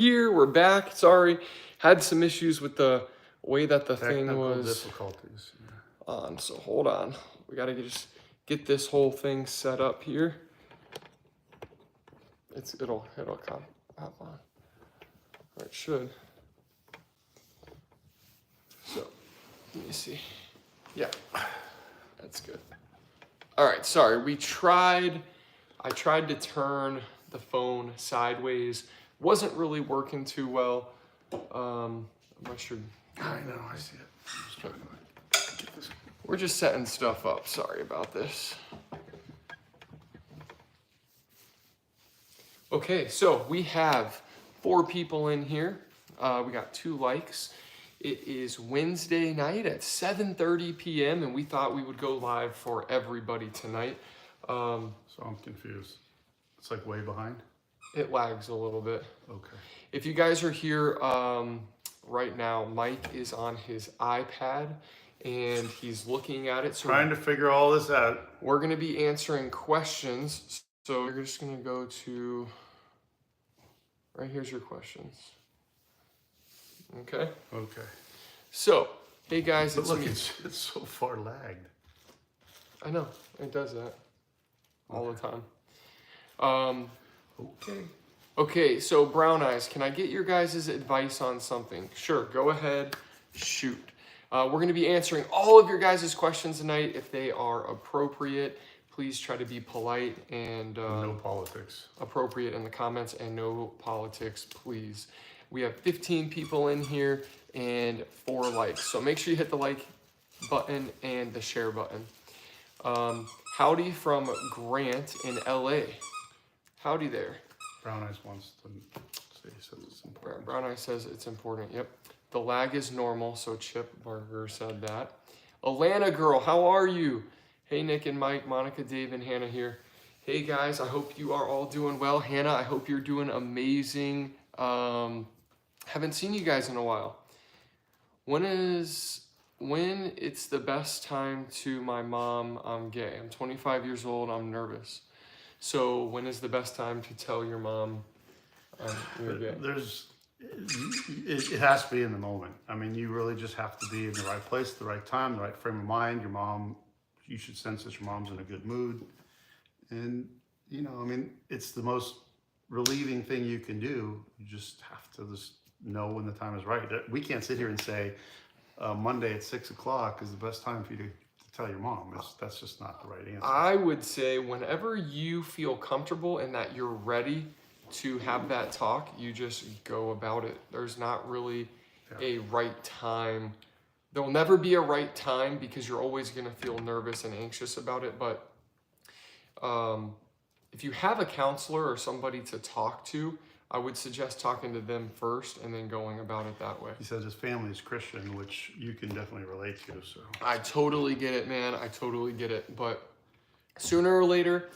here. We're back. Sorry, had some issues with the way that the thing was difficulties on. So hold on. We gotta just get this whole thing set up here. It'll come hop on. Or it should. So let me see. Yeah, that's good. All right, sorry. I tried to turn the phone sideways. Wasn't really working too well. I'm not sure. I know, I see it. We're just setting stuff up. Sorry about this. Okay, so we have 4 people in here. We got 2 likes. It is Wednesday night at 7:30 p.m. and we thought we would go live for everybody tonight. So I'm confused. It's like way behind? It lags a little bit. Okay. If you guys are here right now, Mike is on his iPad and he's looking at it. So trying to figure all this out. We're going to be answering questions. So you're just going to go to, right here's your questions. Okay? Okay. So, hey guys, but it's look, me. It's so far lagged. I know, it does that all the time. Okay. Okay, so Brown Eyes, can I get your guys' advice on something? Sure, go ahead, shoot. We're going to be answering all of your guys' questions tonight. If they are appropriate, please try to be polite and no politics. Appropriate in the comments, and no politics, please. We have 15 people in here and 4 likes. So make sure you hit the like button and the share button. Howdy from Grant in LA. Howdy there. Brown Eyes wants to say it's important. Brown Eyes says it's important. Yep. The lag is normal, so Chip Barger said that. Atlanta girl, how are you? Hey, Nick and Mike, Monica, Dave, and Hannah here. Hey, guys, I hope you are all doing well. Hannah, I hope you're doing amazing. Haven't seen you guys in a while. When it's the best time to my mom, I'm gay. I'm 25 years old, I'm nervous. So when is the best time to tell your mom you're gay? It has to be in the moment. I mean, you really just have to be in the right place, the right time, the right frame of mind. Your mom, you should sense that your mom's in a good mood. And, you know, I mean, it's the most relieving thing you can do. You just have to just know when the time is right. We can't sit here and say Monday at 6 o'clock is the best time for you to tell your mom. That's just not the right answer. I would say whenever you feel comfortable and that you're ready to have that talk, you just go about it. There's not really a right time. There will never be a right time because you're always going to feel nervous and anxious about it. But if you have a counselor or somebody to talk to, I would suggest talking to them first and then going about it that way. He says his family is Christian, which you can definitely relate to. So I totally get it, man. I totally get it. But sooner or later,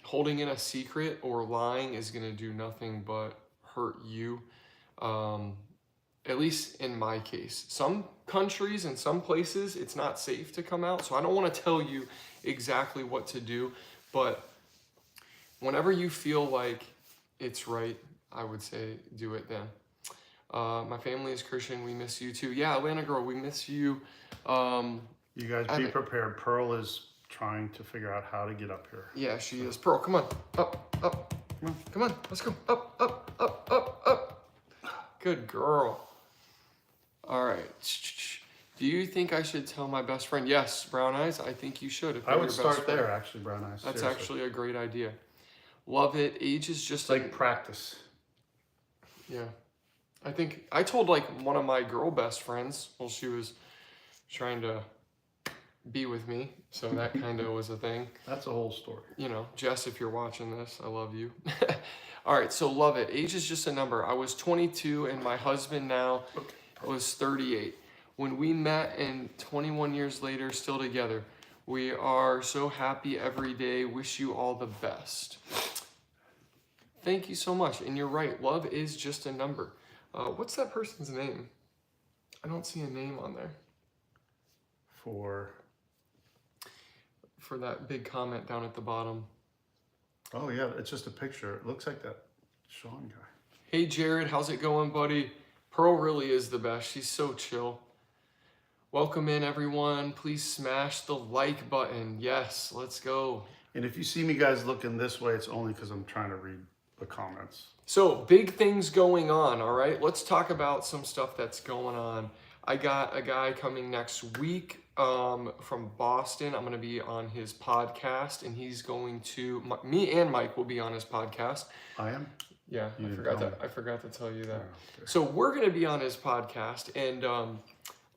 holding in a secret or lying is going to do nothing but hurt you. At least in my case. Some countries and some places, it's not safe to come out. So I don't want to tell you exactly what to do. But whenever you feel like it's right, I would say do it then. My family is Christian. We miss you too. Yeah, Atlanta girl, we miss you. You guys be prepared. Pearl is trying to figure out how to get up here. Yeah, she is. Pearl, come on. Up, up. Come on. Let's go. Up, up, up, up, up. Good girl. All right. Do you think I should tell my best friend? Yes, Brown Eyes, I think you should. I would start there, actually, Brown Eyes. That's actually a great idea. Love it. Age is just like practice. Yeah. I think I told like one of my girl best friends while she was trying to be with me. So that kind of was a thing. That's a whole story. You know, Jess, if you're watching this, I love you. All right. So love it. Age is just a number. I was 22 and my husband now was 38. When we met and 21 years later, still together. We are so happy every day. Wish you all the best. Thank you so much. And you're right. Love is just a number. What's that person's name? I don't see a name on there. For that big comment down at the bottom. Oh, yeah. It's just a picture. It looks like that Sean guy. Hey Jared, how's it going, buddy? Pearl really is the best. She's so chill. Welcome in, everyone. Please smash the like button. Yes, let's go. And if you see me guys looking this way, it's only because I'm trying to read the comments. So, big things going on, all right? Let's talk about some stuff that's going on. I got a guy coming next week from Boston. I'm going to be on his podcast, and he's going to, me and Mike will be on his podcast. I am? Yeah, You I didn't forgot tell that. I forgot to tell you that. Oh, okay. So we're gonna be on his podcast, and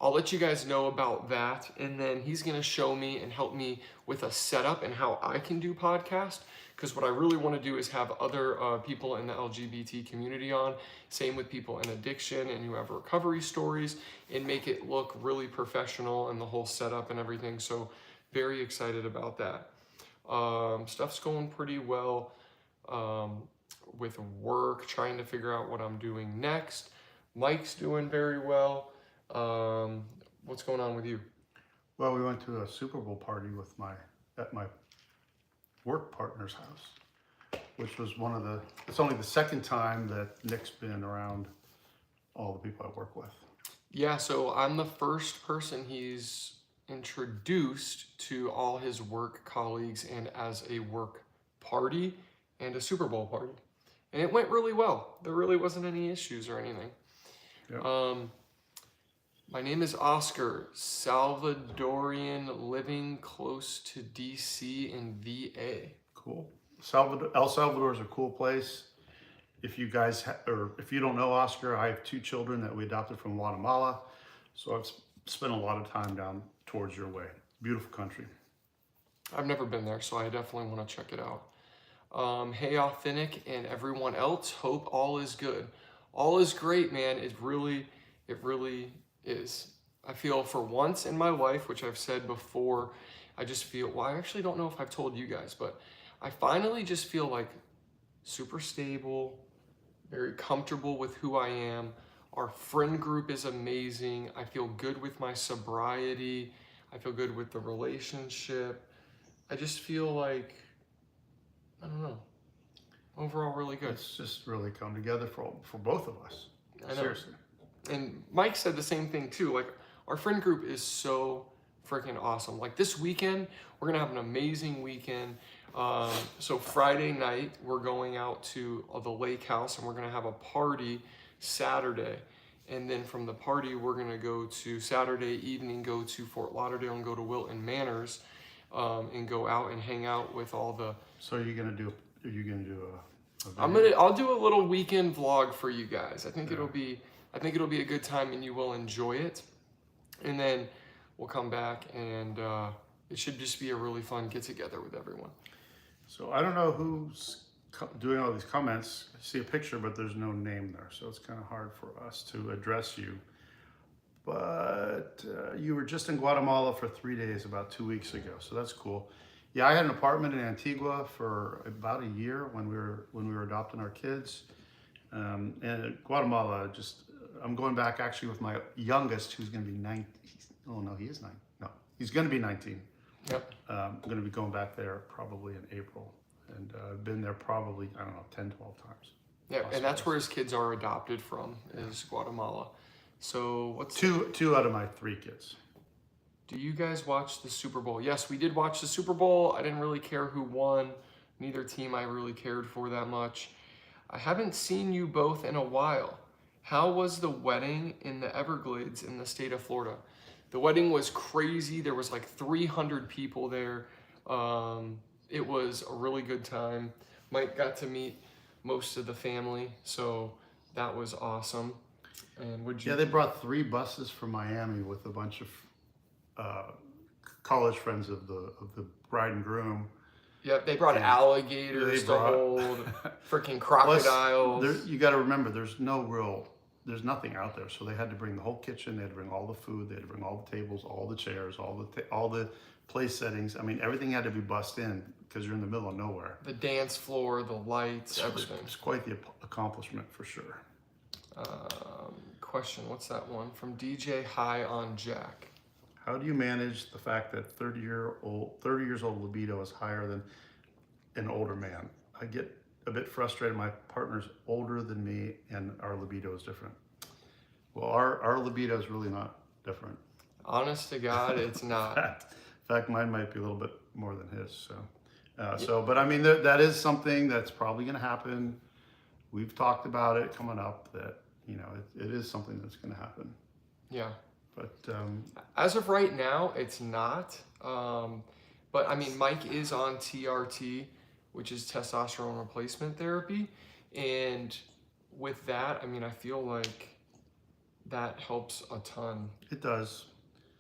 I'll let you guys know about that. And then he's gonna show me and help me with a setup and how I can do podcast. Because what I really want to do is have other people in the LGBT community on. Same with people in addiction and who have recovery stories, and make it look really professional and the whole setup and everything. So very excited about that. Stuff's going pretty well. With work, trying to figure out what I'm doing next. Mike's doing very well. What's going on with you? Well, we went to a Super Bowl party at my work partner's house, which was it's only the second time that Nick's been around all the people I work with. Yeah, so I'm the first person he's introduced to all his work colleagues and as a work party and a Super Bowl party. And it went really well. There really wasn't any issues or anything. Yep. My name is Oscar, Salvadorian, living close to DC and VA. Cool. El Salvador is a cool place. If you guys, or if you don't know Oscar, I have 2 children that we adopted from Guatemala. So I've spent a lot of time down towards your way. Beautiful country. I've never been there, so I definitely want to check it out. Hey, Authentic and everyone else, hope all is good. All is great, man. It really is. I feel for once in my life, which I've said before, I just feel, well, I actually don't know if I've told you guys, but I finally just feel like super stable, very comfortable with who I am. Our friend group is amazing. I feel good with my sobriety. I feel good with the relationship. I just feel like, I don't know, overall really good. It's just really come together for both of us. I know. Seriously. And Mike said the same thing too. Like, our friend group is so freaking awesome. Like, this weekend, we're gonna have an amazing weekend. So Friday night, we're going out to the lake house and we're gonna have a party Saturday. And then from the party, we're gonna go to Saturday evening, go to Fort Lauderdale and go to Wilton Manors, and go out and hang out with all the. So are you gonna do a video? I'll do a little weekend vlog for you guys. I think it'll be a good time and you will enjoy it. And then we'll come back and it should just be a really fun get together with everyone. So I don't know who's doing all these comments. I see a picture, but there's no name there. So it's kind of hard for us to address you. But you were just in Guatemala for 3 days about 2 weeks ago. So that's cool. Yeah, I had an apartment in Antigua for about a year when we were adopting our kids. And Guatemala, I'm going back actually with my youngest, who's going to be 19. Oh no, he is 9. No, he's going to be 19. Yep. I'm going to be going back there probably in April. And I've been there probably, 10, 12 times. Yeah, and that's where his kids are adopted from, is Guatemala. So what's two out of my 3 kids. Do you guys watch the Super Bowl? Yes, we did watch the Super Bowl. I didn't really care who won. Neither team I really cared for that much. I haven't seen you both in a while. How was the wedding in the Everglades in the state of Florida? The wedding was crazy. There was like 300 people there. It was a really good time. Mike got to meet most of the family, so that was awesome. And would you? Yeah, they brought 3 buses from Miami with a bunch of college friends of the bride and groom. Yep, they brought alligators to hold, freaking crocodiles. Plus, you got to remember, there's nothing out there, so they had to bring the whole kitchen. They had to bring all the food. They had to bring all the tables, all the chairs, all the place settings. I mean, everything had to be bussed in because you're in the middle of nowhere. The dance floor, the lights, everything. It's quite the accomplishment for sure. Question, what's that one? From DJ High on Jack. How do you manage the fact that 30 years old libido is higher than an older man? I get a bit frustrated. My partner's older than me and our libido is different. Well, our libido is really not different. Honest to God, it's not. In fact, mine might be a little bit more than his. So, Yeah. but I mean, that is something that's probably going to happen. We've talked about it coming up that, it is something that's going to happen. Yeah. But As of right now, it's not. But I mean, Mike is on TRT, which is testosterone replacement therapy. And with that, I mean, I feel like that helps a ton, it does.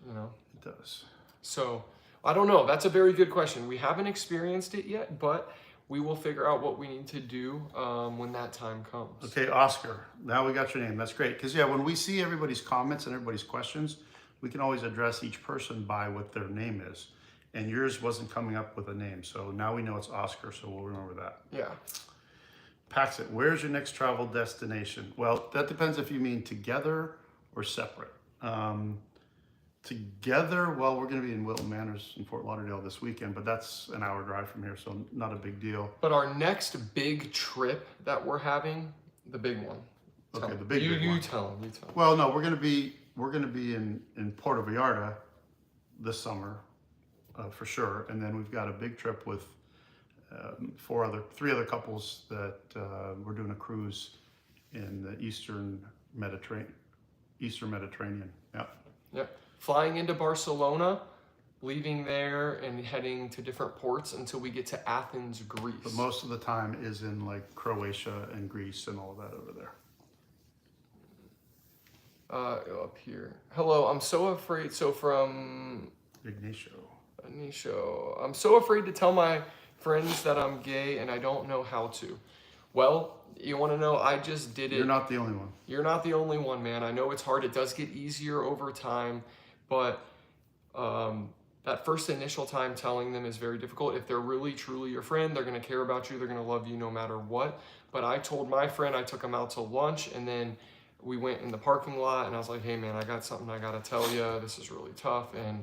you know? It does. So I don't know. That's a very good question. We haven't experienced it yet, but we will figure out what we need to do when that time comes. Okay, Oscar, now we got your name. That's great. Because, yeah, when we see everybody's comments and everybody's questions, we can always address each person by what their name is. And yours wasn't coming up with a name. So now we know it's Oscar, so we'll remember that. Yeah. Paxit, where's your next travel destination? Well, that depends if you mean together or separate. Together, well, we're going to be in Wilton Manors in Fort Lauderdale this weekend, but that's an hour drive from here, so not a big deal. But our next big trip that we're having, the big one. Okay, the big one. You tell them. You tell them. Well, no, we're going to be in Puerto Vallarta this summer, for sure, and then we've got a big trip with three other couples that we're doing a cruise in the Eastern Mediterranean. Yeah. Yep. Flying into Barcelona, leaving there and heading to different ports until we get to Athens, Greece. But most of the time is in like Croatia and Greece and all that over there. Up here. Hello, I'm so afraid. So from Ignacio. I'm so afraid to tell my friends that I'm gay and I don't know how to. Well, you want to know, I just did it. You're not the only one. You're not the only one, man. I know it's hard. It does get easier over time, but that first initial time telling them is very difficult. If they're really, truly your friend, they're going to care about you. They're going to love you no matter what. But I told my friend, I took him out to lunch, and then we went in the parking lot, and I was like, hey, man, I got something I got to tell you. This is really tough. And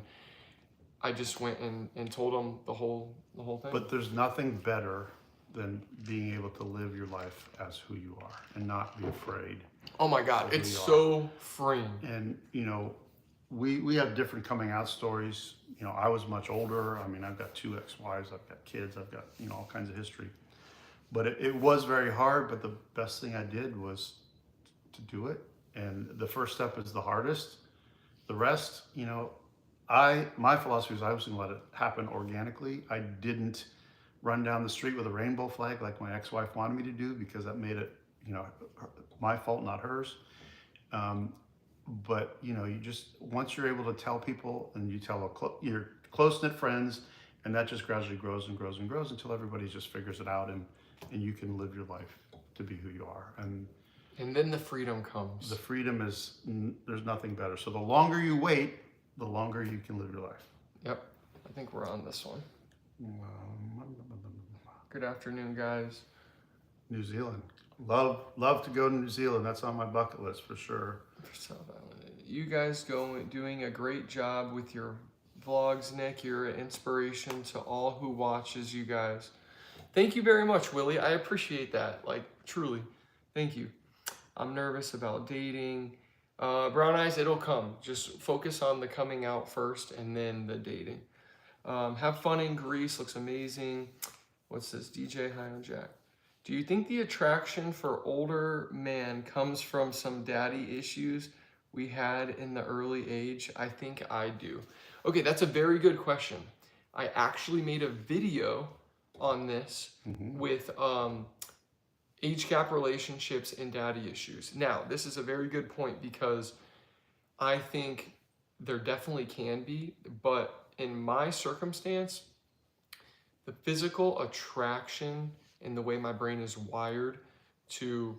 I just went and told him the whole thing. But there's nothing better than being able to live your life as who you are and not be afraid. Oh my God, it's so freeing. And, we have different coming out stories. I was much older. I mean, I've got 2 ex-wives, I've got kids, I've got, all kinds of history. But it was very hard, but the best thing I did was to do it. And the first step is the hardest. The rest, my philosophy was I was going to let it happen organically. I didn't run down the street with a rainbow flag like my ex-wife wanted me to do because that made it, my fault, not hers. But you just, once you're able to tell people and you tell your close-knit friends, and that just gradually grows and grows and grows until everybody just figures it out and you can live your life to be who you are. And then the freedom comes. The freedom is, there's nothing better. So the longer you wait, the longer you can live your life. Yep, I think we're on this one. Good afternoon, guys. New Zealand. Love to go to New Zealand. That's on my bucket list for sure. You guys doing a great job with your vlogs, Nick. You're an inspiration to all who watches you guys. Thank you very much, Willie. I appreciate that. Like, truly. Thank you. I'm nervous about dating. Brown Eyes, it'll come. Just focus on the coming out first and then the dating. Have fun in Greece. Looks amazing. What's this? DJ Hi on Jack. Do you think the attraction for older men comes from some daddy issues we had in the early age? I think I do. Okay, that's a very good question. I actually made a video on this with age gap relationships and daddy issues. Now, this is a very good point because I think there definitely can be, but in my circumstance, the physical attraction and the way my brain is wired to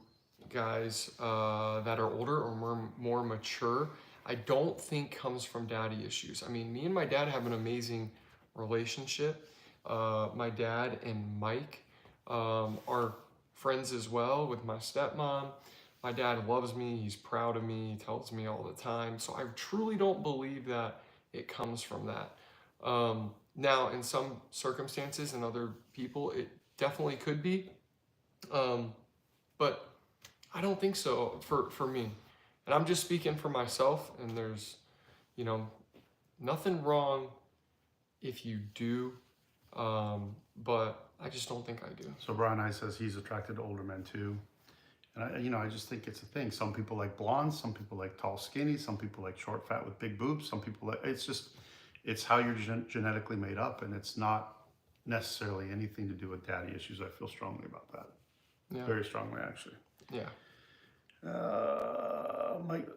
guys that are older or more mature, I don't think comes from daddy issues. I mean, me and my dad have an amazing relationship. My dad and Mike are friends as well with my stepmom. My dad loves me, he's proud of me, he tells me all the time. So I truly don't believe that it comes from that. Now, in some circumstances and other people, it definitely could be. But I don't think so for me. And I'm just speaking for myself, and there's, you know, nothing wrong if you do, but I just don't think I do. So Brian I says he's attracted to older men too. And I just think it's a thing. Some people like blondes, some people like tall, skinny, some people like short, fat with big boobs. Some people like, it's how you're genetically made up, and it's not necessarily anything to do with daddy issues. I feel strongly about that. Yeah. Very strongly, actually. Yeah. Mike,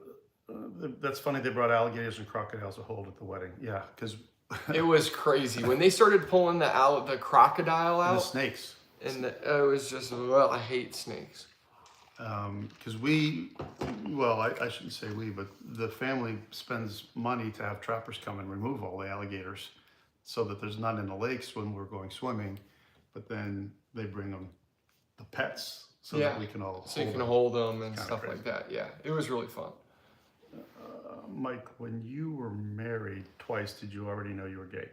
that's funny. They brought alligators and crocodiles to hold at the wedding. Yeah, because It was crazy when they started pulling the crocodile the out, snakes. and it was just, well, I hate snakes. Because I shouldn't say we, but the family spends money to have trappers come and remove all the alligators so that there's none in the lakes when we're going swimming, but then they bring them the pets so that we can all so you hold can them. hold them and Kinda stuff crazy. like that. Yeah, it was really fun. Mike, when you were married twice, did you already know you were gay?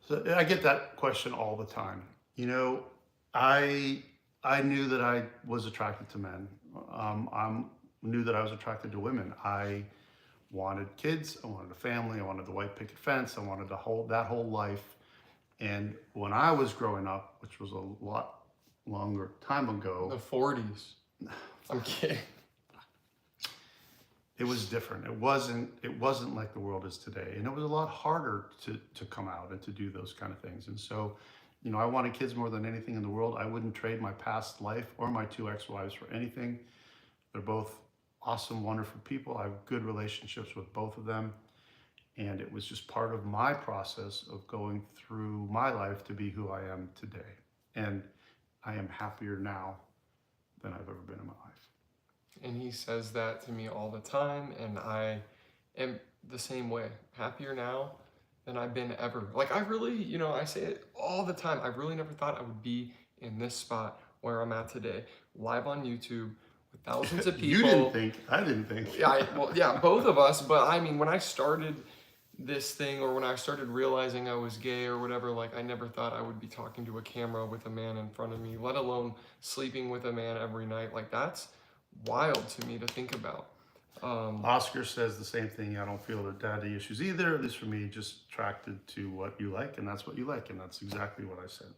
So I get that question all the time. You know, I knew that I was attracted to men. I knew that I was attracted to women. I wanted kids. I wanted a family. I wanted the white picket fence. I wanted that whole life. And when I was growing up, which was a lot longer time The ago, 40s. I'm kidding. it was different. It wasn't like the world is today, and it was a lot harder to come out and to do those kind of things. And so, you know, I wanted kids more than anything in the world. I wouldn't trade my past life or my two ex-wives for anything. They're both awesome, wonderful people. I have good relationships with both of them, and it was just part of my process of going through my life to be who I am today. And I am happier now than I've ever been in my life. And he says that to me all the time, and I am the same way. Happier now than I've been ever. Like, I really, you know, I say it all the time. I really never thought I would be in this spot where I'm at today, live on YouTube with thousands of people. You didn't think, I didn't think. Yeah, both of us. But I mean, when I started this thing, or when I started realizing I was gay or whatever, like, I never thought I would be talking to a camera with a man in front of me, let alone sleeping with a man every night. Like, that's wild to me to think about. Oscar says the same thing. I don't feel the daddy issues either. At least for me, just attracted to what you like, and that's what you like, and that's exactly what I said.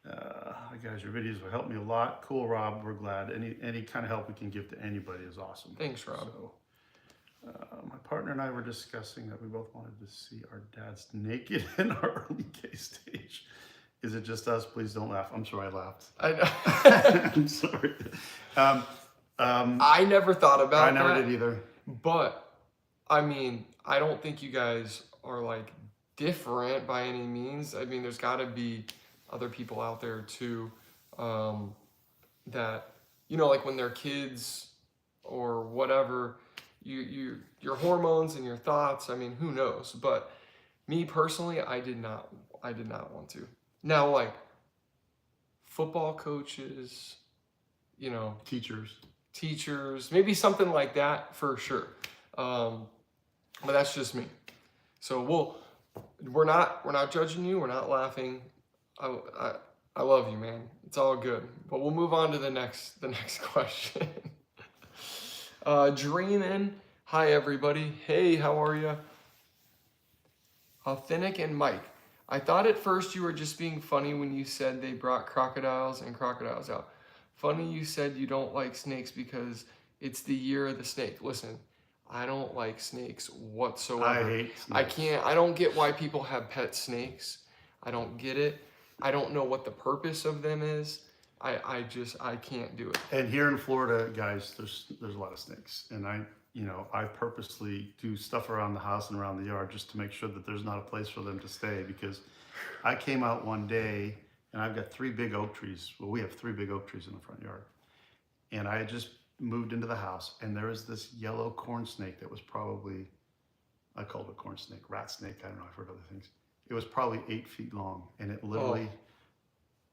Hi guys, your videos will help me a lot. Cool, Rob. We're glad. Any kind of help we can give to anybody is awesome. Thanks, Rob. So, my partner and I were discussing that we both wanted to see our dads naked in our early gay stage. Is it just us? Please don't laugh. I'm sorry I laughed. I'm sorry. I never thought about that. I never did either. But, I mean, I don't think you guys are, like, different by any means. I mean, there's got to be other people out there, too, that, you know, like, when they're kids or whatever, your hormones and your thoughts, I mean, who knows? But me, personally, I did not want to. Now, like, football coaches, you know, teachers, maybe something like that for sure. But that's just me. So we're not judging you. We're not laughing. I love you, man. It's all good. But we'll move on to the next question. Dreamin'. Hi, everybody. Hey, how are you? Authentic and Mike. I thought at first you were just being funny when you said they brought crocodiles out. Funny you said you don't like snakes because it's the year of the snake. Listen, I don't like snakes whatsoever. I hate snakes. I don't get why people have pet snakes. I don't get it. I don't know what the purpose of them is. I can't do it. And here in Florida, guys, there's a lot of snakes. And I purposely do stuff around the house and around the yard just to make sure that there's not a place for them to stay, because I came out one day and I've got 3 big oak trees. Well, we have 3 big oak trees in the front yard. And I had just moved into the house, and there was this yellow corn snake that was probably, I called it a corn snake, rat snake, I don't know, I've heard other things. It was probably 8 feet long, and it literally,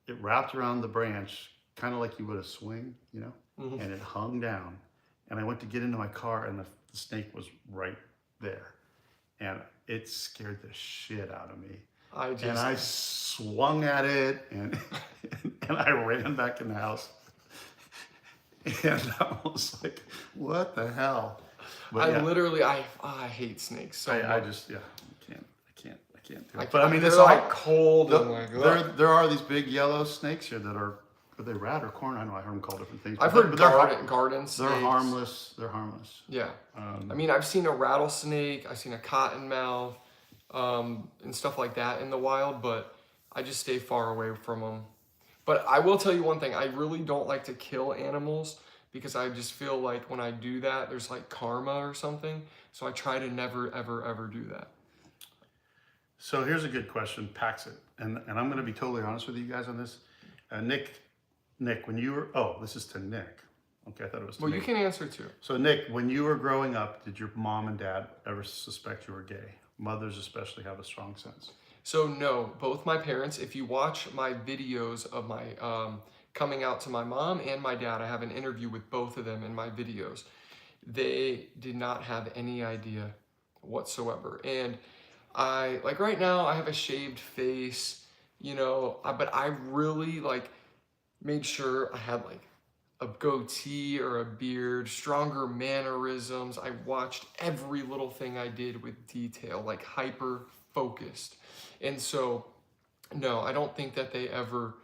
it wrapped around the branch, kind of like you would a swing, you know, and it hung down. And I went to get into my car, and the snake was right there. And it scared the shit out of me. And I swung at it, and and I ran back in the house. And I was like, what the hell? But I literally, I hate snakes so much. I just, yeah, I can't do it. But I mean, they're like cold and like, there are these big yellow snakes here that are they rat or corn? I know I heard them called different things. I've heard garden snakes. They're harmless. They're harmless. Yeah. I mean, I've seen a rattlesnake, I've seen a cottonmouth, and stuff like that in the wild, but I just stay far away from them. But I will tell you one thing, I really don't like to kill animals because I just feel like when I do that, there's like karma or something. So I try to never, ever, ever do that. So here's a good question, Paxit, and I'm going to be totally honest with you guys on this. Nick, when you were, this is to Nick. Okay, I thought it was to Well, Nick. you can answer too. So Nick, when you were growing up, did your mom and dad ever suspect you were gay? Mothers especially have a strong sense. So no, both my parents, if you watch my videos of my coming out to my mom and my dad, I have an interview with both of them in my videos. They did not have any idea whatsoever. And like right now, I have a shaved face, but I really like made sure I had like a goatee or a beard, stronger mannerisms. I watched every little thing I did with detail, like hyper focused. And so, no, I don't think that they ever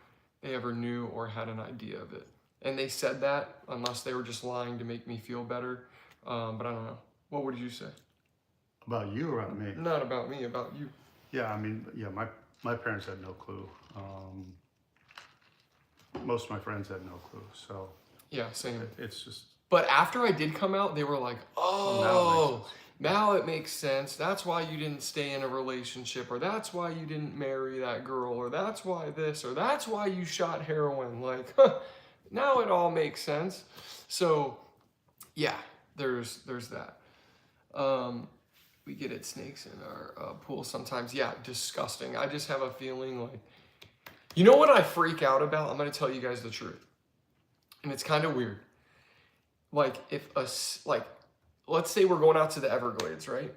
knew or had an idea of it. And they said that unless they were just lying to make me feel better. But I don't know. What would you say? About you or about me? Not about me, about you. Yeah, I mean, yeah, my parents had no clue. Most of my friends had no clue. So yeah, same. It's just. But after I did come out, they were like, "Oh, now it makes sense. That's why you didn't stay in a relationship, or that's why you didn't marry that girl, or that's why this, or that's why you shot heroin." Like, now it all makes sense. So, yeah, there's that. We get at snakes in our pool sometimes. Yeah, disgusting. I just have a feeling like, you know what I freak out about? I'm gonna tell you guys the truth, and it's kind of weird. Like let's say we're going out to the Everglades, right?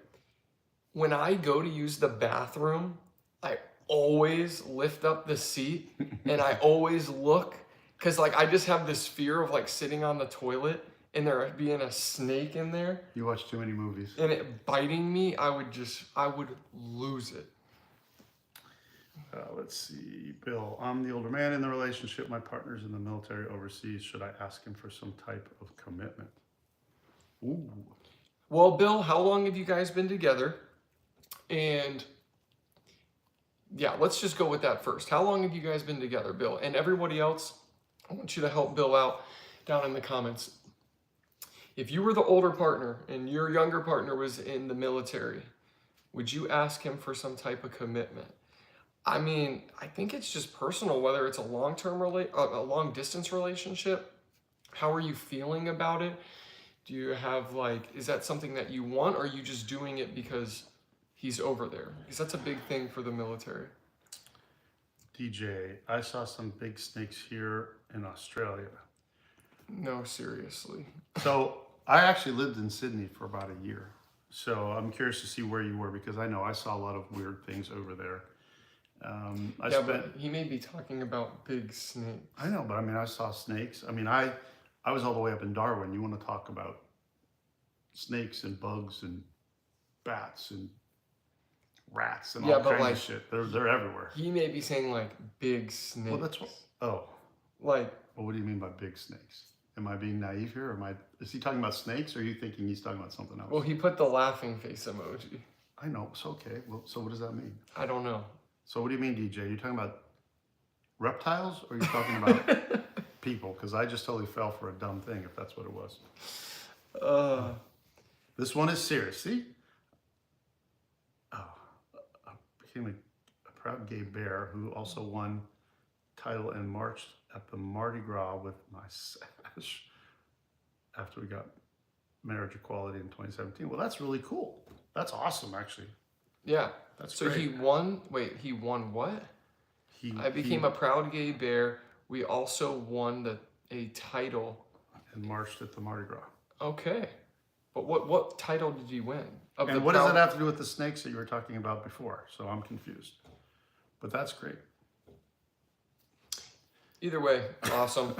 When I go to use the bathroom, I always lift up the seat and I always look, because like I just have this fear of like sitting on the toilet and there being a snake in there. You watch too many movies. And it biting me, I would lose it. Let's see, Bill. I'm the older man in the relationship. My partner's in the military overseas. Should I ask him for some type of commitment? Ooh. Well, Bill, how long have you guys been together? And yeah, let's just go with that first. How long have you guys been together, Bill? And everybody else, I want you to help Bill out down in the comments. If you were the older partner and your younger partner was in the military, would you ask him for some type of commitment? I mean, I think it's just personal, whether it's a a long distance relationship. How are you feeling about it? Do you have is that something that you want, or are you just doing it because he's over there? Because that's a big thing for the military. DJ, I saw some big snakes here in Australia. No, seriously. So I actually lived in Sydney for about a year. So I'm curious to see where you were, because I know I saw a lot of weird things over there. But he may be talking about big snakes. I know, but I mean, I saw snakes. I mean, I was all the way up in Darwin. You want to talk about snakes and bugs and bats and rats and all kinds of shit. They're everywhere. He may be saying big snakes. Well, that's what. Oh. Well, what do you mean by big snakes? Am I being naive here? Or is he talking about snakes, or are you thinking he's talking about something else? Well, he put the laughing face emoji. I know. It's okay. Well, so what does that mean? I don't know. So what do you mean, DJ? Are you talking about reptiles, or are you talking about people? Because I just totally fell for a dumb thing, if that's what it was. This one is serious. See? Oh, I became a proud gay bear who also won title and marched at the Mardi Gras with my sash after we got marriage equality in 2017. Well, that's really cool. That's awesome, actually. Yeah. That's so great. He won what? I became a proud gay bear. We also won a title. And marched at the Mardi Gras. Okay. But what title did he win? And what does that have to do with the snakes that you were talking about before? So I'm confused. But that's great. Either way, awesome.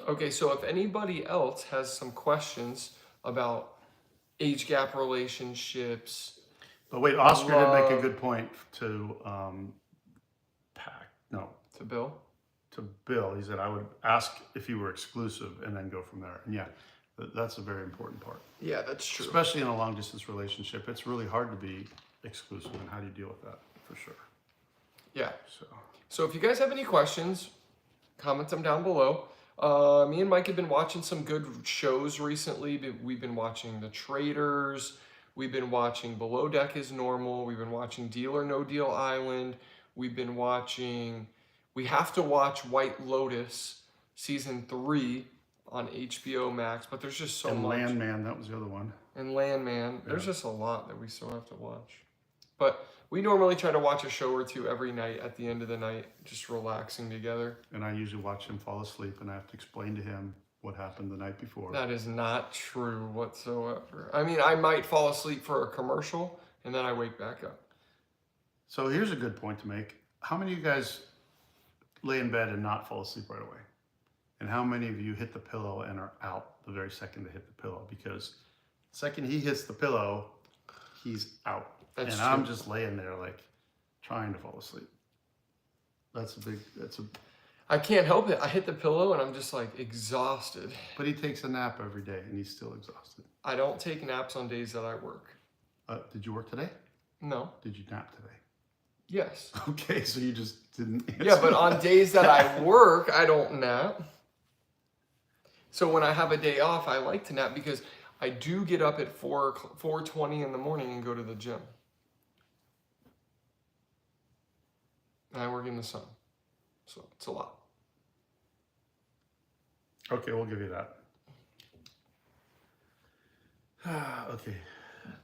Okay, so if anybody else has some questions about age gap relationships, But wait, Oscar did make a love- good point to to Bill. to Bill. He said I would ask if you were exclusive and then go from there. And yeah, that's a very important part. Yeah, that's true. Especially in a long distance relationship, it's really hard to be exclusive. And how do you deal with that? For sure. Yeah. So So if you guys have any questions, comment them down below. Me and Mike have been watching some good shows recently. We've been watching The Traders. We've been watching Below Deck is Normal. We've been watching Deal or No Deal Island. We've been watching, we have to watch White Lotus season 3 on HBO Max, but there's just so and much. Landman, that was the other one. And Landman. There's Yeah. just a lot that we still have to watch. But we normally try to watch a show or two every night at the end of the night, just relaxing together. And I usually watch him fall asleep, and I have to explain to him what happened the night before. That is not true whatsoever. I mean, I might fall asleep for a commercial and then I wake back up. So here's a good point to make. How many of you guys lay in bed and not fall asleep right away? And how many of you hit the pillow and are out the very second they hit the pillow? Because the second he hits the pillow, he's out. That's and true. I'm just laying there like trying to fall asleep. That's a I can't help it. I hit the pillow and I'm just like exhausted. but he takes a nap every day and he's still exhausted. I don't take naps on days that I work. Did you work today? No. Did you nap today? Yes. Okay, so you just didn't answer Yeah, but on that. days that I work, I don't nap. So when I have a day off, I like to nap because I do get up at 4:20 in the morning and go to the gym. And I work in the sun. So it's a lot. Okay, we'll give you that. Okay.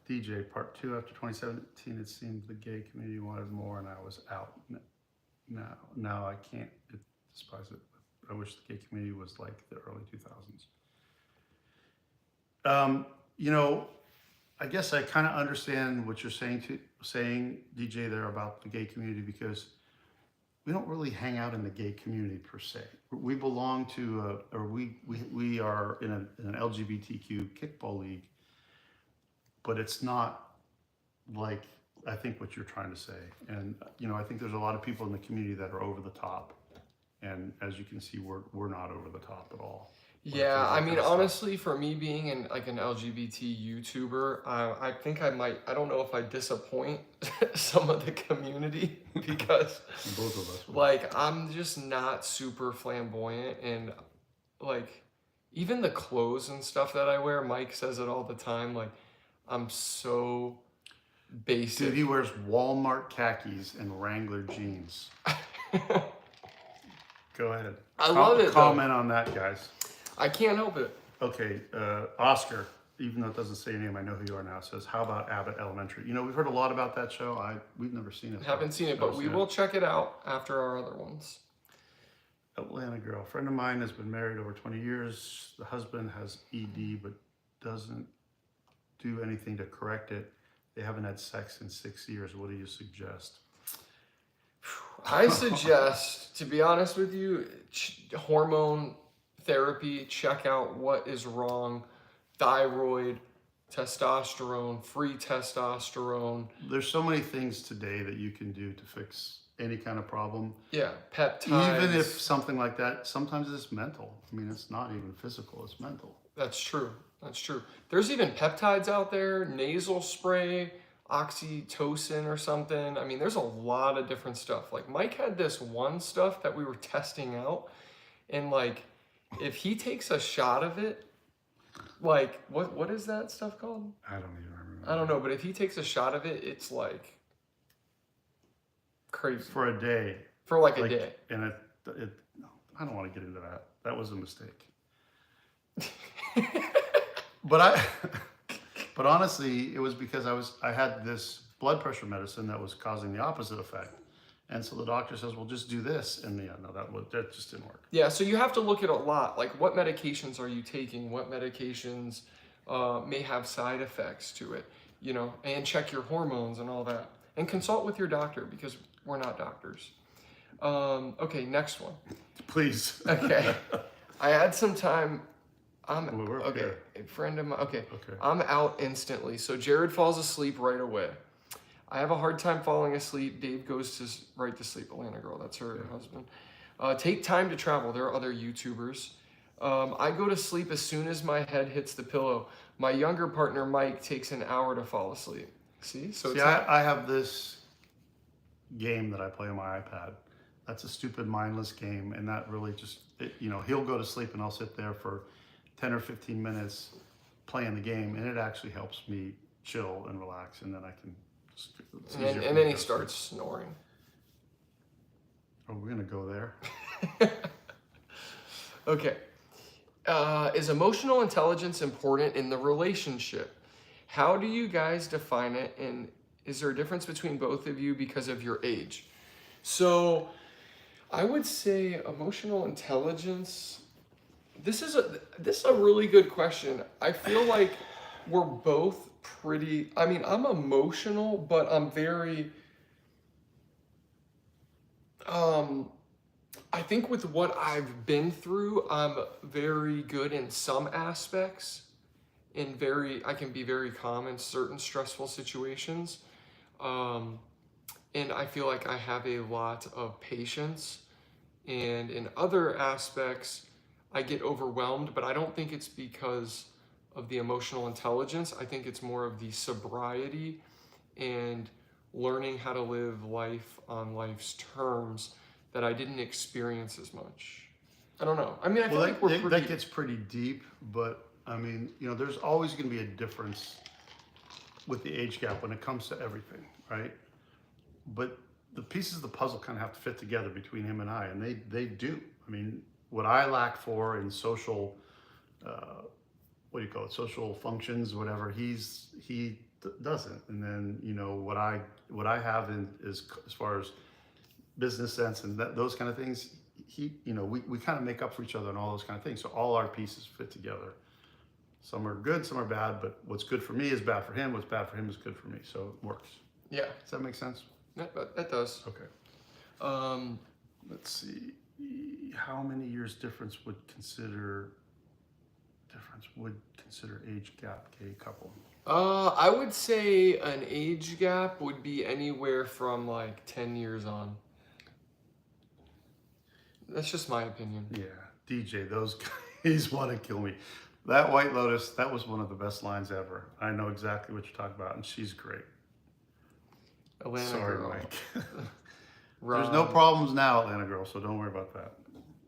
DJ, part 2, after 2017, it seemed the gay community wanted more and I was out. Now I can't despise it. I wish the gay community was like the early 2000s. You know, I guess I kind of understand what you're saying, DJ, there about the gay community, because we don't really hang out in the gay community per se. We belong to, we are in an LGBTQ kickball league, but it's not like, I think what you're trying to say. And, you know, I think there's a lot of people in the community that are over the top. And as you can see, we're not over the top at all. Yeah, I mean, honestly, for me being an LGBT YouTuber, I think I might, I don't know if I disappoint some of the community because Both of us. like I'm just not super flamboyant, and like even the clothes and stuff that I wear, Mike says it all the time, like I'm so basic. Dude, he wears Walmart khakis and Wrangler jeans. Go ahead. I love it, though. Comment on that, guys. I can't help it. Okay, Oscar, even though it doesn't say your name, I know who you are now, says, how about Abbott Elementary? You know, we've heard a lot about that show. We've never seen it. Haven't seen it, but we will check it out after our other ones. Atlanta girl. A friend of mine has been married over 20 years. The husband has ED, but doesn't do anything to correct it. They haven't had sex in 6 years. What do you suggest? I suggest, to be honest with you, hormone therapy, check out what is wrong, thyroid, testosterone, free testosterone. There's so many things today that you can do to fix any kind of problem. Yeah, peptides. Even if something like that, sometimes it's mental. I mean, it's not even physical, it's mental. That's true. That's true. There's even peptides out there, nasal spray, oxytocin or something. I mean, there's a lot of different stuff. Like Mike had this one stuff that we were testing out, and like if he takes a shot of it, like what is that stuff called? I don't even remember. I don't know, but if he takes a shot of it, it's like crazy For a day. for like a day. And no, I don't want to get into that. That was a mistake. But honestly, it was because I had this blood pressure medicine that was causing the opposite effect. And so the doctor says, well, just do this. And yeah, no, that just didn't work. Yeah, so you have to look at a lot. Like, what medications are you taking? What medications may have side effects to it? you know, and check your hormones and all that. And consult with your doctor because we're not doctors. Okay, next one. Please. Okay. I had some time. We're Okay, here. a friend of mine. Okay. Okay. I'm out instantly. So Jared falls asleep right away. I have a hard time falling asleep. Dave goes to right to sleep. Atlanta girl, that's her husband. Take time to travel. There are other YouTubers. I go to sleep as soon as my head hits the pillow. My younger partner Mike takes an hour to fall asleep. See, so See, it's not, I have this game that I play on my iPad. That's a stupid, mindless game, and that really just, you know, he'll go to sleep and I'll sit there for 10 or 15 minutes playing the game, and it actually helps me chill and relax, and then I can just, it's easier for and me then to he go to starts sleep. snoring. Oh, we're gonna go there. Okay. Is emotional intelligence important in the relationship? How do you guys define it? And is there a difference between both of you because of your age? So I would say emotional intelligence. This is a really good question. I feel like we're both pretty, I mean, I'm emotional, but I'm very I think with what I've been through, I'm very good in some aspects and I can be very calm in certain stressful situations. And I feel like I have a lot of patience. And in other aspects, I get overwhelmed, but I don't think it's because of the emotional intelligence. I think it's more of the sobriety and learning how to live life on life's terms that I didn't experience as much. I don't know. I mean, I feel like we're pretty... that gets pretty deep, but I mean, you know, there's always going to be a difference with the age gap when it comes to everything, right? But the pieces of the puzzle kind of have to fit together between him and I, and they do. I mean, what I lack for in social, what do you call it, social functions, whatever, he doesn't. And then, you know, what I have is as far as business sense and those kind of things, you know, we kind of make up for each other and all those kind of things. So all our pieces fit together. Some are good, some are bad, but what's good for me is bad for him. What's bad for him is good for me. So it works. Yeah. Does that make sense? That does. Okay. Let's see. How many years difference would consider age gap gay couple? I would say an age gap would be anywhere from like 10 years on. That's just my opinion. Yeah, DJ, those guys want to kill me. That White Lotus, that was one of the best lines ever. I know exactly what you're talking about, and she's great. Atlanta Sorry, girl. Mike. Ron. There's no problems now, Atlanta girl, so don't worry about that.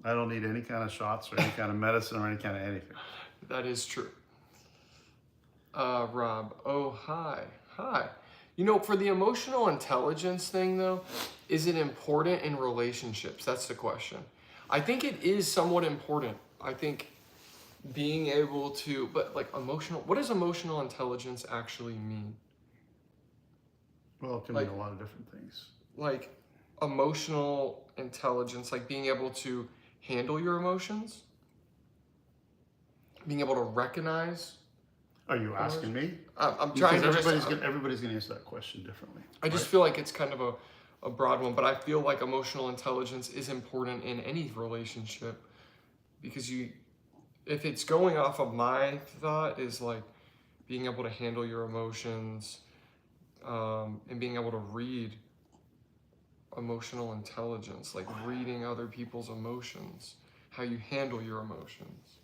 I don't need any kind of shots or any kind of medicine or any kind of anything. That is true. Rob, oh, hi. You know, for the emotional intelligence thing, though, is it important in relationships? That's the question. I think it is somewhat important. I think being able to, but like what does emotional intelligence actually mean? Well, it can mean a lot of different things. Like emotional intelligence, like being able to handle your emotions, being able to recognize. Are you asking me? I'm trying to everybody's gonna answer that question differently. I just feel like it's kind of a broad one, but I feel like emotional intelligence is important in any relationship because if it's going off of my thought is like being able to handle your emotions and being able to read emotional intelligence, like reading other people's emotions, how you handle your emotions.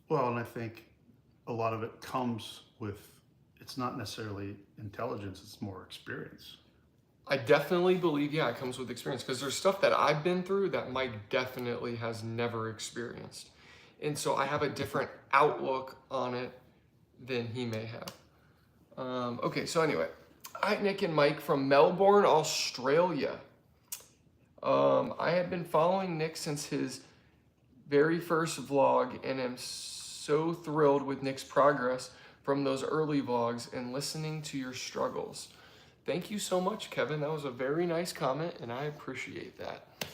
Well, and I think a lot of it comes with, it's not necessarily intelligence, it's more experience. I definitely believe, yeah, it comes with experience because there's stuff that I've been through that Mike definitely has never experienced. And so I have a different outlook on it than he may have. Okay, so anyway, hi, Nick and Mike from Melbourne, Australia. I have been following Nick since his very first vlog and am so thrilled with Nick's progress from those early vlogs and listening to your struggles. Thank you so much, Kevin. That was a very nice comment, and I appreciate that.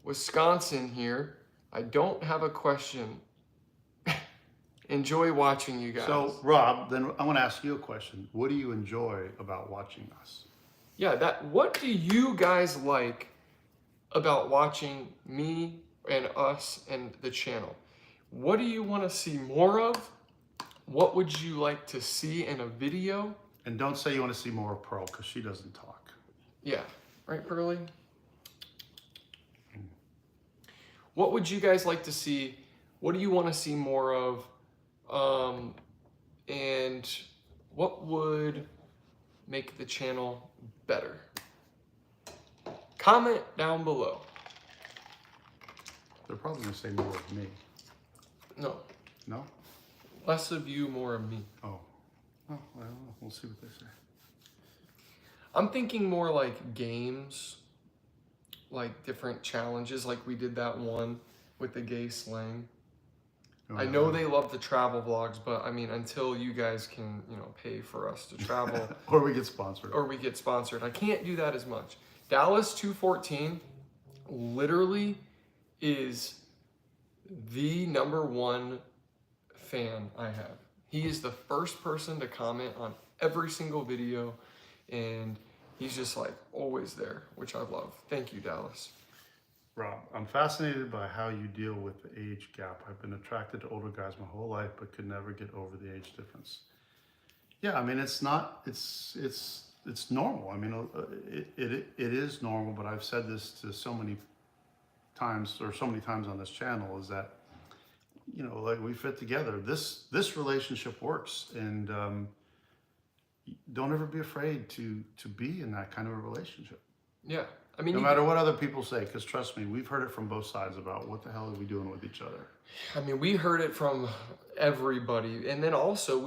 Wisconsin here. I don't have a question. enjoy watching you guys. So, Rob, then I'm going to ask you a question. What do you enjoy about watching us? Yeah, what do you guys like about watching me and us and the channel? What do you want to see more of? What would you like to see in a video? And don't say you want to see more of Pearl, because she doesn't talk. Yeah, right, Pearly? What would you guys like to see? What do you want to see more of? And what would make the channel better? Comment down below. They're probably going to say more of me. No, No? less of you, more of me. Oh. Oh, well, we'll see what they say. I'm thinking more like games, like different challenges, like we did that one with the gay slang. Oh, I know they love the travel vlogs, but I mean, until you guys can, pay for us to travel Or we get sponsored. or we get sponsored, I can't do that as much. Dallas 214 literally is the #1 fan I have. He is the first person to comment on every single video, and he's just like always there, which I love. Thank you, Dallas. Rob, I'm fascinated by how you deal with the age gap. I've been attracted to older guys my whole life, but could never get over the age difference. Yeah, I mean, it's normal. I mean, it is normal, but I've said this to so many times on this channel, is that, like, we fit together. This relationship works, and don't ever be afraid to be in that kind of a relationship. Yeah. I mean, no matter what other people say, because trust me, we've heard it from both sides about what the hell are we doing with each other. I mean, we heard it from everybody. And then also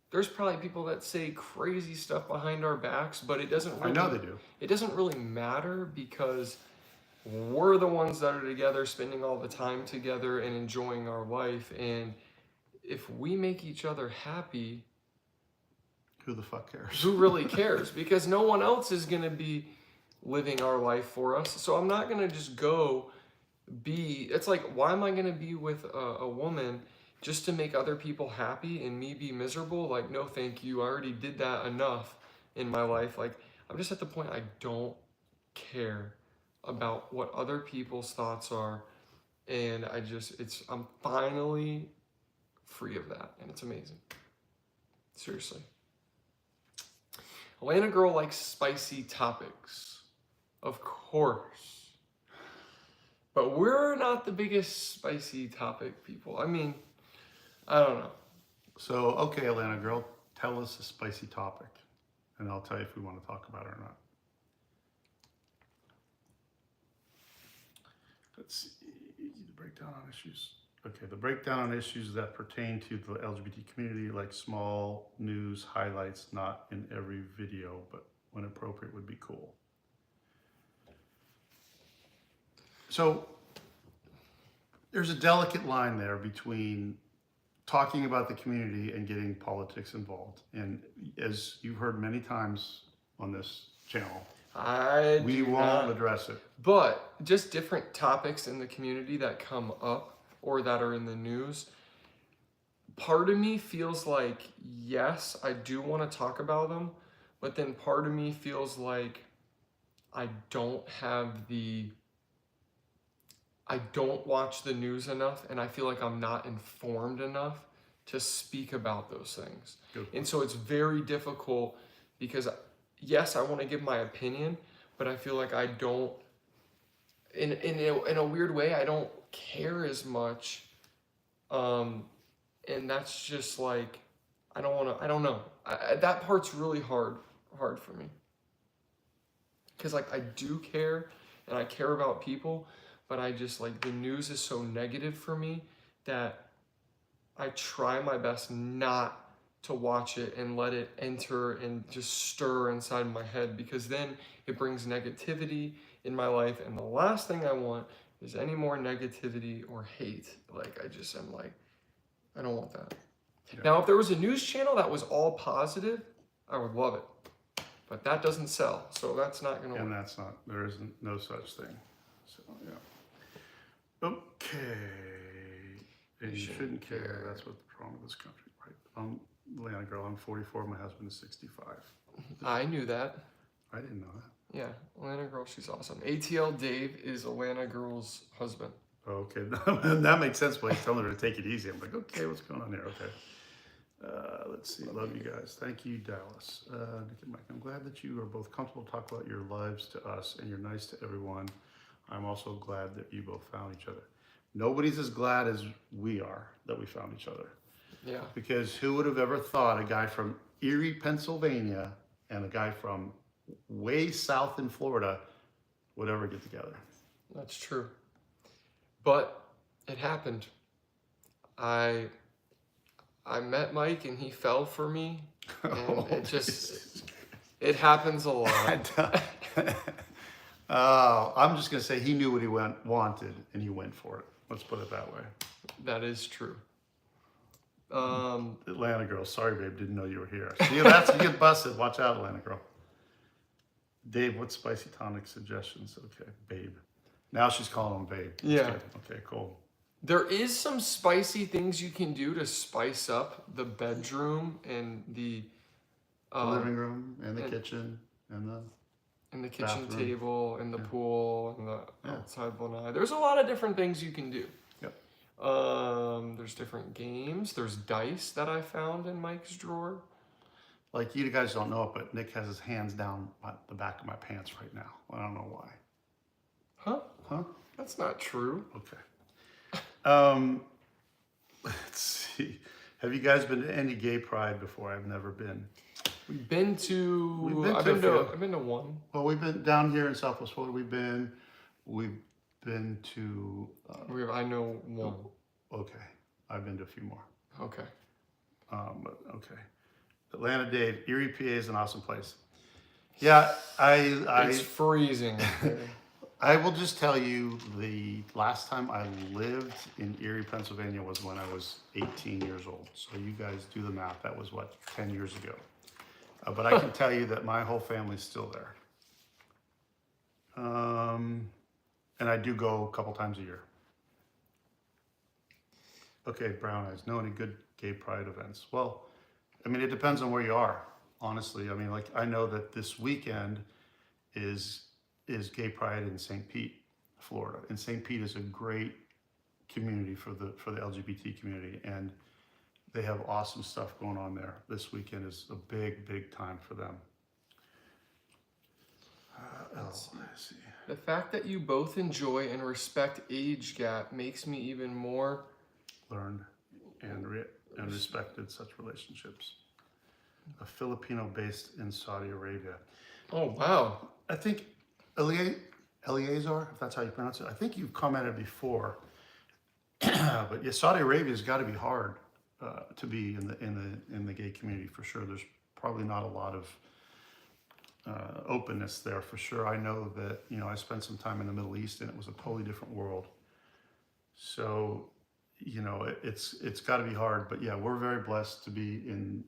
there's probably people that say crazy stuff behind our backs, but it doesn't really, I know they do. It doesn't really matter, because we're the ones that are together, spending all the time together and enjoying our life. And if we make each other happy, who the fuck cares? Who really cares? Because no one else is going to be living our life for us. So I'm not going to just it's like, why am I going to be with a woman just to make other people happy and me be miserable? Like, no, thank you. I already did that enough in my life. Like, I'm just at the point I don't care about what other people's thoughts are. And I'm finally free of that. And it's amazing. Seriously. Atlanta girl likes spicy topics. Of course. But we're not the biggest spicy topic people. I mean, I don't know. So, okay, Atlanta girl, tell us a spicy topic, and I'll tell you if we want to talk about it or not. Let's see, the breakdown on issues. Okay, the breakdown on issues that pertain to the LGBT community, like small news highlights, not in every video, but when appropriate would be cool. So there's a delicate line there between talking about the community and getting politics involved. And as you've heard many times on this channel, we won't address it. But just different topics in the community that come up or that are in the news, part of me feels like, yes, I do want to talk about them, but then part of me feels like I don't watch the news enough, and I feel like I'm not informed enough to speak about those things. And so it's very difficult, because yes, I want to give my opinion, but I feel like I don't, in a weird way, I don't care as much. And that's just like, I don't know. That part's really hard for me. Because like, I do care, and I care about people, but I just like, the news is so negative for me that I try my best not to watch it and let it enter and just stir inside my head, because then it brings negativity in my life. And the last thing I want is any more negativity or hate. Like, I'm like, I don't want that. Yeah. Now, if there was a news channel that was all positive, I would love it. But that doesn't sell, so that's not going to work. And there isn't no such thing. So, yeah. Okay. And you shouldn't care. That's what's wrong with this country, right? I'm Atlanta girl. I'm 44. My husband is 65. I knew that. I didn't know that. Yeah, Atlanta girl, she's awesome. ATL Dave is Atlanta girl's husband. Okay, that makes sense. But he's telling her to take it easy. I'm like, okay, what's going on there? Okay. Let's see. Love you guys. Thank you, Dallas. Nick and Mike, I'm glad that you are both comfortable to talk about your lives to us and you're nice to everyone. I'm also glad that you both found each other. Nobody's as glad as we are that we found each other. Yeah. Because who would have ever thought a guy from Erie, Pennsylvania and a guy from way south in Florida would ever get together? That's true. But it happened. I met Mike and he fell for me. And it happens a lot. I'm just going to say he knew what he wanted and he went for it. Let's put it that way. That is true. Atlanta girl, sorry babe, didn't know you were here. See, that's you get busted. Watch out, Atlanta girl. Dave, what spicy tonic suggestions? Okay, babe. Now she's calling him babe. Yeah. Okay, cool. There is some spicy things you can do to spice up the bedroom and the living room and the kitchen and the kitchen bathroom. table and the pool and the Yeah. outside lanai. There's a lot of different things you can do. Yep. There's different games. There's dice that I found in Mike's drawer. Like you guys don't know it, but Nick has his hands down the back of my pants right now. I don't know why. Huh? That's not true. Okay. Let's see. Have you guys been to any gay pride before? I've never been. I've been to one. Well, we've been down here in Southwest Florida. We've been to. I know one. Okay, I've been to a few more. Okay. But okay. Atlanta, Dave. Erie, PA is an awesome place. Yeah, It's freezing up there. I will just tell you the last time I lived in Erie, Pennsylvania was when I was 18 years old. So you guys do the math. That was what, 10 years ago. But I can tell you that my whole family's still there. And I do go a couple times a year. Okay, Brown Eyes. Know any good gay pride events? Well, I mean, it depends on where you are, honestly. I mean, like, I know that this weekend is Gay Pride in St. Pete, Florida. And St. Pete is a great community for the LGBT community, and they have awesome stuff going on there. This weekend is a big time for them. Let's see. The fact that you both enjoy and respect age gap makes me even more learned and respected such relationships. A Filipino based in Saudi Arabia. Oh wow! I think Eleazar, if that's how you pronounce it. I think you've commented before, but yeah, Saudi Arabia's got to be hard to be in the gay community for sure. There's probably not a lot of openness there for sure. I know that I spent some time in the Middle East and it was a totally different world. So it's got to be hard. But yeah, we're very blessed to be in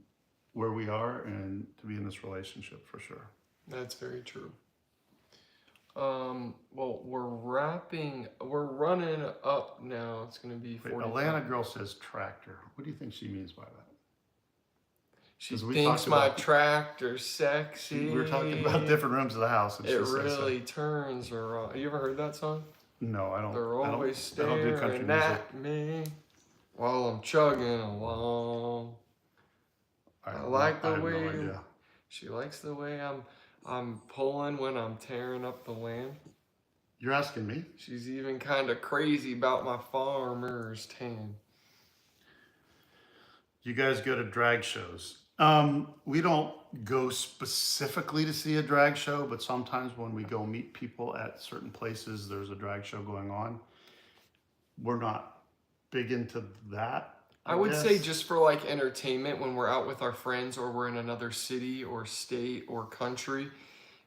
where we are and to be in this relationship for sure. That's very true. Well, we're running up now. It's going to be 45. Atlanta girl says tractor. What do you think she means by that? She thinks my tractor's sexy. We were talking about different rooms of the house. And it really turns her on. You ever heard that song? No, I don't. They're always staring at me while I'm chugging along. I like the way she likes the way I'm pulling when I'm tearing up the land. You're asking me? She's even kind of crazy about my farmer's tan. You guys go to drag shows. We don't go specifically to see a drag show, but sometimes when we go meet people at certain places, there's a drag show going on. We're not big into that. I would say just for like entertainment, when we're out with our friends or we're in another city or state or country,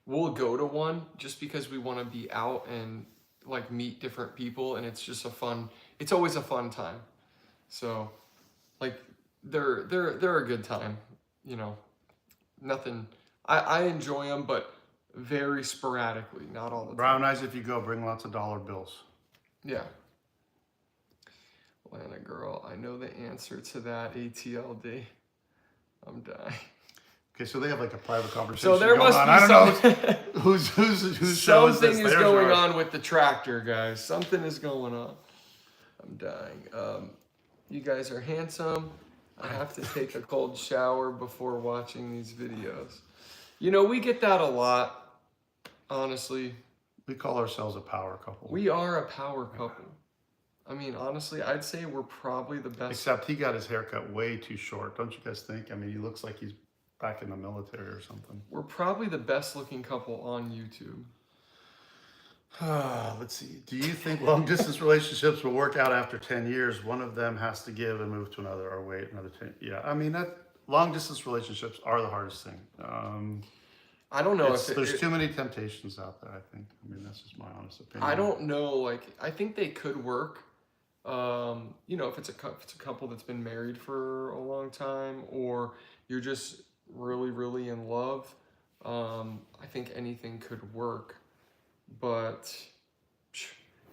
we'll go to one just because we want to be out and like meet different people, and it's just it's always a fun time. So like they're a good time, nothing. I enjoy them, but very sporadically, not all the time. Brown Eyes, if you go, bring lots of dollar bills. Yeah. Atlanta girl, I know the answer to that, ATLD. I'm dying. Okay, so they have like a private conversation So there going must on. be I don't some, know whose show is this. something is Theirs going or- on with the tractor, guys. Something is going on. I'm dying. You guys are handsome. I have to take a cold shower before watching these videos. You know, we get that a lot, honestly. We call ourselves a power couple. We are a power couple. I mean, honestly, I'd say we're probably the best. Except he got his haircut way too short. Don't you guys think? I mean, he looks like he's back in the military or something. We're probably the best looking couple on YouTube. Let's see. Do you think long distance relationships will work out after 10 years? One of them has to give and move to another, or wait another 10. Yeah, I mean, that long distance relationships are the hardest thing. I don't know There's too many temptations out there, I think. I mean, that's just my honest opinion. I don't know. Like, I think they could work. You know, if it's a couple that's been married for a long time, or you're just really, really in love, I think anything could work. But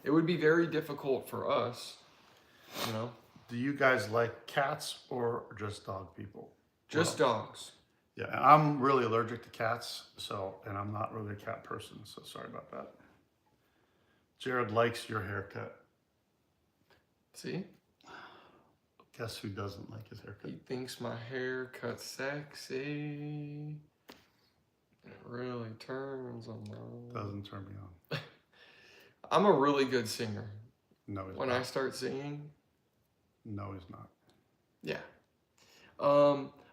it would be very difficult for us, you know. Do you guys like cats or just dog people? Just dogs. Yeah, I'm really allergic to cats, and I'm not really a cat person, so sorry about that. Jared likes your haircut. See? Guess who doesn't like his haircut? He thinks my haircut's sexy. It really turns him on. Doesn't turn me on. I'm a really good singer. No, he's When not. I start singing, No, he's not. yeah.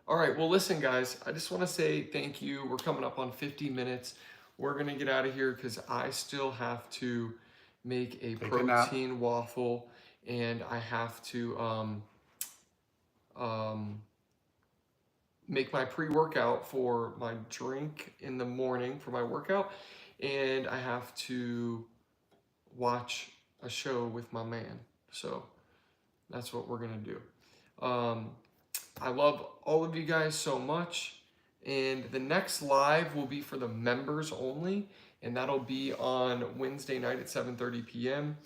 All right, well, listen, guys, I just want to say thank you. We're coming up on 50 minutes. We're going to get out of here because I still have to make a protein waffle, and I have to make my pre-workout for my drink in the morning for my workout, and I have to watch a show with my man. So that's what we're going to do. I love all of you guys so much, and the next live will be for the members only, and that'll be on Wednesday night at 7:30 p.m.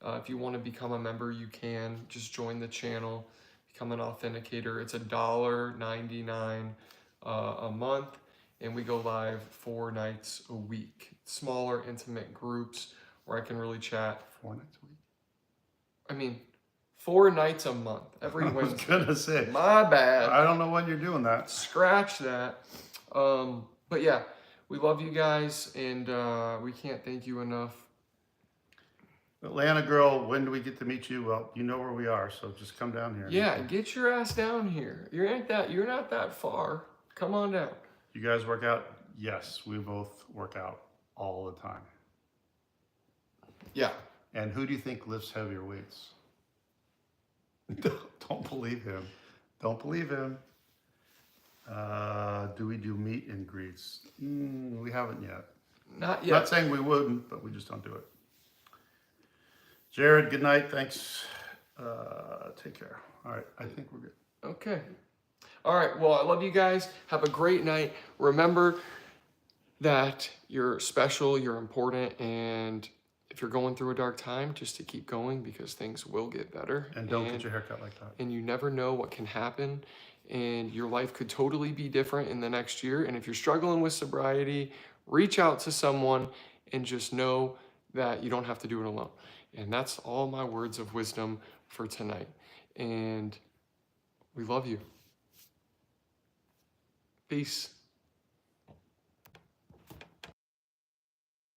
If you want to become a member, you can just join the channel, become an authenticator. It's $1.99 a month, and we go live 4 nights a week. Smaller, intimate groups where I can really chat. 4 nights a week? I mean, 4 nights a month, every I was Wednesday. gonna say. My bad. I don't know when you're doing that. Scratch that. But yeah, we love you guys, and we can't thank you enough. Atlanta girl, when do we get to meet you? Well, you know where we are, so just come down here. Yeah, get your ass down here. You're not that far. Come on down. You guys work out? Yes, we both work out all the time. Yeah. And who do you think lifts heavier weights? Don't believe him. Don't believe him. Do we do meet and greets? We haven't yet. Not yet. Not saying we wouldn't, but we just don't do it. Jared, good night. Thanks. Take care. All right, I think we're good. Okay. All right. Well, I love you guys. Have a great night. Remember that you're special, you're important, and if you're going through a dark time, just to keep going because things will get better. And don't get your haircut like that. And you never know what can happen, and your life could totally be different in the next year. And if you're struggling with sobriety, reach out to someone and just know that you don't have to do it alone. And that's all my words of wisdom for tonight. And we love you. Peace.